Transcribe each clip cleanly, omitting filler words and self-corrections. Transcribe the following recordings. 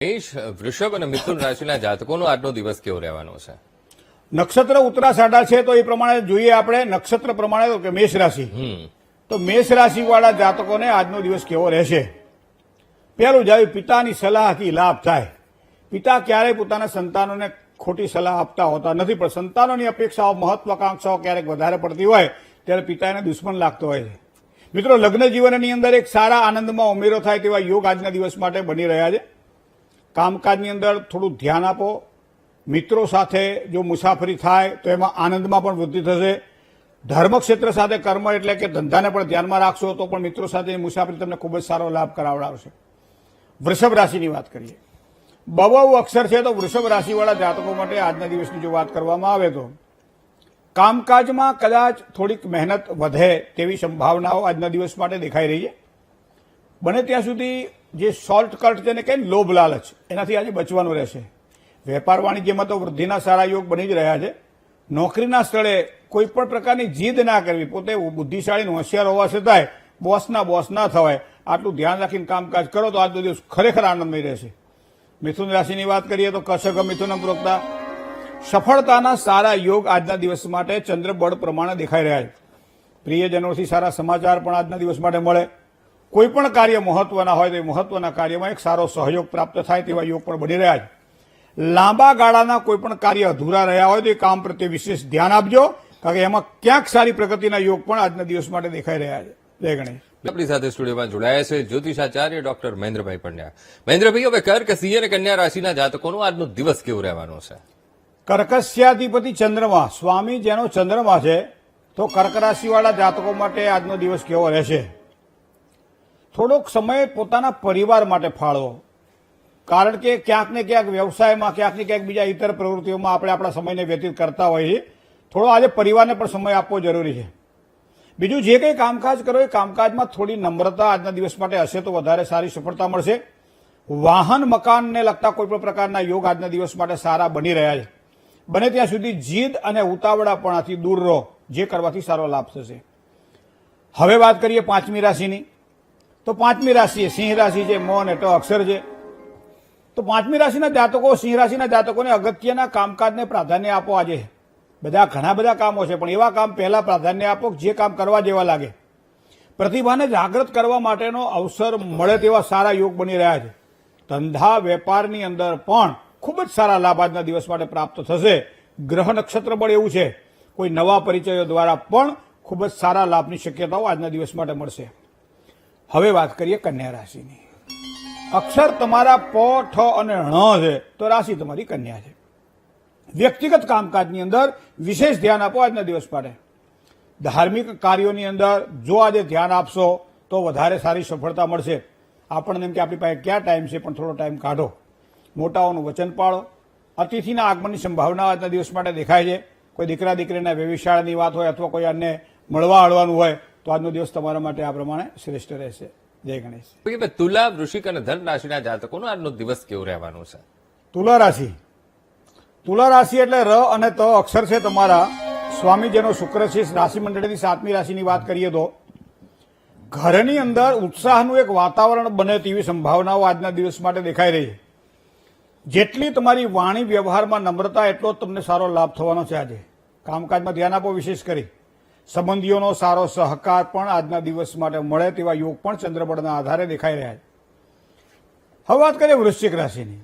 મેષ, વૃષભ અને મિથુન રાશિના જાતકોનો આજનો દિવસ કેવો રહેવાનો છે? નક્ષત્ર ઉત્તરાષાઢા છે તો એ પ્રમાણે જોઈએ આપણે નક્ષત્ર પ્રમાણે કે મેષ રાશિ. તો મેષ રાશિ વાળા જાતકોને આજનો દિવસ કેવો રહેશે? પહેલું જાય પિતાની સલાહથી લાભ થાય. પિતા ક્યારેય પોતાના સંતાનોને ખોટી સલાહ આપતા હોતા નથી, પણ સંતાનોની અપેક્ષાઓ મહત્વાકાંક્ષાઓ ક્યારેક વધારે પડતી હોય ત્યારે પિતા એને દુશ્મન લાગતો હોય છે. મિત્રો, લગ્ન જીવનની અંદર એક સારા આનંદમાં ઉમેરો થાય તેવા યોગ આજના દિવસ માટે બની રહ્યા છે. કામકાજની અંદર થોડું ધ્યાન આપો. મિત્રો સાથે જો મુસાફરી થાય તો એમાં આનંદમાં પણ વૃદ્ધિ થશે. ધર્મક્ષેત્ર સાથે કર્મ એટલે કે ધંધાને પણ ધ્યાનમાં રાખશો તો પણ મિત્રો સાથે મુસાફરી તમને ખૂબ જ સારો લાભ કરાવડાવશે. વૃષભ રાશિની વાત કરીએ. બહુ અક્ષર છે તો વૃષભ રાશિવાળા જાતકો માટે આજના દિવસની જો વાત કરવામાં આવે તો કામકાજમાં કદાચ થોડીક મહેનત વધે તેવી સંભાવનાઓ આજના દિવસ માટે દેખાઈ રહી છે. બને ત્યાં સુધી જે શોર્ટકટ જેને કહે લોભ લાલચ એનાથી આજે બચવાનું રહેશે. વેપાર વાણિજ્યમાં તો વૃદ્ધિના સારા યોગ બની જ રહ્યા છે. નોકરીના સ્થળે કોઈ પણ પ્રકારની જીદ ના કરવી. પોતે બુદ્ધિશાળી હોશિયાર હોવા છતાંય બોસ ના થવાય. આટલું ધ્યાન રાખીને કામકાજ કરો તો આજનો દિવસ ખરેખર આનંદમય રહેશે. મિથુન રાશિની વાત કરીએ તો કશક મિથુન પ્રોક્તા સફળતાના સારા યોગ આજના દિવસ માટે ચંદ્રબળ પ્રમાણે દેખાઈ રહ્યા છે. પ્રિયજનોથી સારા સમાચાર પણ આજના દિવસ માટે મળે. કોઈ પણ કાર્ય મહત્વના હોય તો એ મહત્વના કાર્યમાં એક સારો સહયોગ પ્રાપ્ત થાય તેવા યોગ પણ બની રહ્યા છે. લાંબા ગાળાના કોઈ પણ કાર્ય અધૂરા રહ્યા હોય તો એ કામ પ્રત્યે વિશેષ ધ્યાન આપજો, કારણ કે એમાં ક્યાંક સારી પ્રગતિના યોગ પણ આજના દિવસ માટે દેખાઈ રહ્યા છે. જય ગણેશ. આપણી સાથે સ્ટુડિયોમાં જોડાયા છે જ્યોતિષાચાર્ય ડોક્ટર મહેન્દ્રભાઈ પંડ્યા. મહેન્દ્રભાઈ, હવે કર્ક, સિંહ અને કન્યા રાશિના જાતકોનો આજનો દિવસ કેવો રહેવાનો છે? કર્કસ્યાધિપતિ ચંદ્રમા સ્વામી જેનો ચંદ્રમા છે તો કર્ક રાશિવાળા જાતકો માટે આજનો દિવસ કેવો રહેશે? થોડોક સમય પોતાના પરિવાર માટે ફાળવો, કારણ કે ક્યાંક ને ક્યાંક વ્યવસાયમાં ક્યાંક ને ક્યાંક બીજા ઇતર પ્રવૃત્તિઓમાં આપણે આપણા સમયને વ્યતીત કરતા હોઈએ. થોડો આજે પરિવારને પણ સમય આપવો જરૂરી છે. બીજું, જે કંઈ કામકાજ કરો એ કામકાજમાં થોડી નમ્રતા આજના દિવસ માટે હશે તો વધારે સારી સફળતા મળશે. વાહન મકાનને લગતા કોઈ પણ પ્રકારના યોગ આજના દિવસ માટે સારા બની રહ્યા છે. બને ત્યાં સુધી જીદ અને ઉતાવળાપણાથી દૂર રહો, જે કરવાથી સારો લાભ થશે. હવે વાત કરીએ પાંચમી રાશિની. તો પાંચમી રાશિ સિંહ રાશિ છે. મ અને ટ અક્ષર છે. તો પાંચમી રાશિના જાતકો, સિંહ રાશિના જાતકોને અગત્યના કામકાજને પ્રાધાન્ય આપો. આજે ઘણા બધા કામો છે, પણ એવા કામ પહેલા પ્રાધાન્ય આપો જે કામ કરવા જેવા લાગે. પ્રતિભાને જાગૃત કરવા માટેનો અવસર મળે તેવા સારા યોગ બની રહ્યા છે. ધંધા વેપારની અંદર પણ ખૂબ જ સારા લાભ આજના દિવસ માટે પ્રાપ્ત થશે. ગ્રહ નક્ષત્ર બળ એવું છે, કોઈ નવા પરિચયો દ્વારા પણ ખૂબ જ સારા લાભની શક્યતાઓ આજના દિવસ માટે મળશે. હવે વાત કરીએ કન્યા રાશિની. અક્ષર તમારા પ, ઠ અને ણ છે તો રાશિ તમારી કન્યા છે. વ્યક્તિગત કામકાજની અંદર વિશેષ ધ્યાન આપો આજના દિવસ માટે. ધાર્મિક કાર્યોની અંદર જો આજે ધ્યાન આપશો તો વધારે સારી સફળતા મળશે. આપણને એમ કે આપણી પાસે ક્યાં ટાઈમ છે, પણ થોડો ટાઈમ કાઢો. મોટાઓનું વચન પાળો. અતિથિના આગમનની સંભાવના આજના દિવસ માટે દેખાય છે. કોઈ દીકરા દીકરીના વ્યવિશાળની વાત હોય અથવા કોઈ અન્ય મળવા હળવાનું હોય તો આજનો દિવસ તમારા માટે આ પ્રમાણે શ્રેષ્ઠ રહેશે. જય ગણેશ. તુલા, વૃશ્ચિક અને ધન રાશિના જાતકોનો આજનો દિવસ કેવો રહેવાનો છે? તુલા રાશિ. તુલા રાશિ એટલે ર અને ત અક્ષર છે તમારા. સ્વામી જેનો શુક્ર છે. રાશિ મંડળની સાતમી રાશિની વાત કરીએ તો ઘરની અંદર ઉત્સાહનું એક વાતાવરણ બને તેવી સંભાવનાઓ આજના દિવસ માટે દેખાઈ રહી છે. જેટલી તમારી વાણી વ્યવહારમાં નમ્રતા એટલો જ તમને સારો લાભ થવાનો છે. આજે કામકાજમાં ધ્યાન આપો. વિશેષ કરી સંબંધીઓનો સારો સહકાર પણ આજના દિવસ માટે મળે તેવા યોગ પણ ચંદ્રબળના આધારે દેખાઈ રહ્યા છે. હવે વાત કરીએ વૃશ્ચિક રાશિની.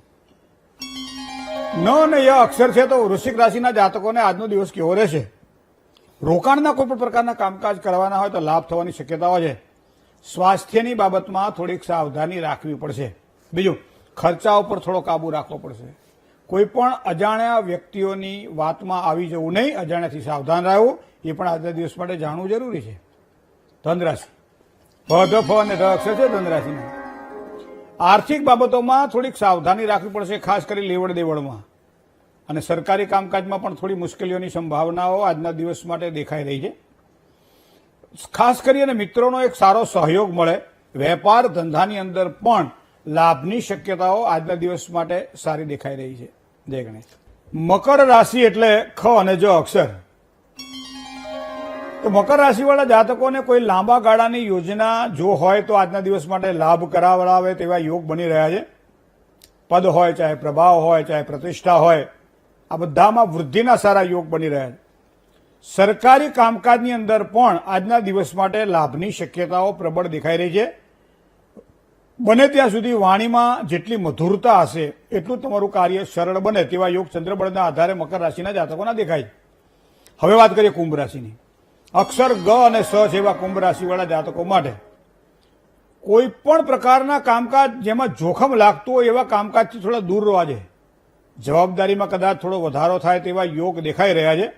ન અને ય અક્ષર છે તો વૃશ્ચિક રાશિના જાતકોને આજનો દિવસ કેવો રહેશે? રોકાણના કોઈ પણ પ્રકારના કામકાજ કરવાના હોય તો લાભ થવાની શક્યતાઓ છે. સ્વાસ્થ્યની બાબતમાં થોડીક સાવધાની રાખવી પડશે. બીજું, ખર્ચા ઉપર થોડો કાબુ રાખવો પડશે. કોઈ પણ અજાણ્યા વ્યક્તિઓની વાતમાં આવી જવું નહીં. અજાણ્યાથી સાવધાન રહેવું એ પણ આજના દિવસ માટે જાણવું જરૂરી છે. ધનરાશિ. ભ, ધ, ફ અને ઢ અક્ષર છે ધનરાશિના. આર્થિક બાબતોમાં થોડીક સાવધાની રાખવી પડશે, ખાસ કરી લેવડ દેવડમાં. અને સરકારી કામકાજમાં પણ થોડી મુશ્કેલીઓની સંભાવનાઓ આજના દિવસ માટે દેખાઈ રહી છે. ખાસ કરીને મિત્રોનો એક સારો સહયોગ મળે. વેપાર ધંધાની અંદર પણ લાભની શક્યતાઓ આજના દિવસ માટે સારી દેખાઈ રહી છે. જય ગણેશ. મકર રાશિ એટલે ખ અને જ અક્ષર. તો મકર રાશિવાળા જાતકોને કોઈ લાંબા ગાળાની યોજના જો હોય તો આજના દિવસ માટે લાભ કરાવડાવે તેવા યોગ બની રહ્યા છે. પદ હોય, ચાહે પ્રભાવ હોય, ચાહે પ્રતિષ્ઠા હોય, આ બધામાં વૃદ્ધિના સારા યોગ બની રહ્યા છે. સરકારી કામકાજની અંદર પણ આજના દિવસ માટે લાભની શક્યતાઓ પ્રબળ દેખાઈ રહી છે. બને ત્યાં સુધી વાણીમાં જેટલી મધુરતા હશે એટલું તમારું કાર્ય સરળ બને તેવા યોગ ચંદ્રબળના આધારે મકર રાશિના જાતકોના દેખાય છે. હવે વાત કરીએ કુંભ રાશિની. અક્ષર ગ અને સ જેવા કુંભ રાશિવાળા જાતકો માટે કોઈ પણ પ્રકારના કામકાજ જેમાં જોખમ લાગતું હોય એવા કામકાજથી થોડા દૂર રહેવા છે. જવાબદારીમાં કદાચ થોડો વધારો થાય તેવા યોગ દેખાઈ રહ્યા છે.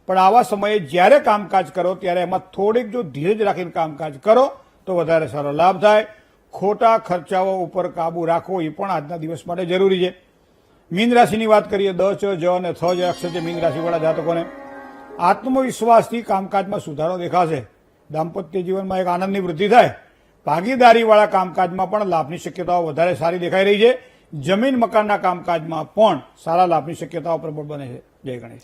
પણ આવા સમયે જ્યારે કામકાજ કરો ત્યારે એમાં થોડીક જો ધીરજ રાખીને કામકાજ કરો તો વધારે સારો લાભ થાય. ખોટા ખર્ચાઓ ઉપર કાબુ રાખવો એ પણ આજના દિવસ માટે જરૂરી છે. મીન રાશિની વાત કરીએ. દ, ચ, જ અને થ જે અક્ષર છે મીન રાશિવાળા જાતકોને આત્મવિશ્વાસથી કામકાજમાં સુધારો દેખાશે. દાંપત્ય જીવનમાં એક આનંદની વૃદ્ધિ થાય. ભાગીદારીવાળા કામકાજમાં પણ લાભની શક્યતાઓ વધારે સારી દેખાઈ રહી છે. જમીન મકાનના કામકાજમાં પણ સારા લાભની શક્યતાઓ પ્રબળ બને છે. જય ગણેશ.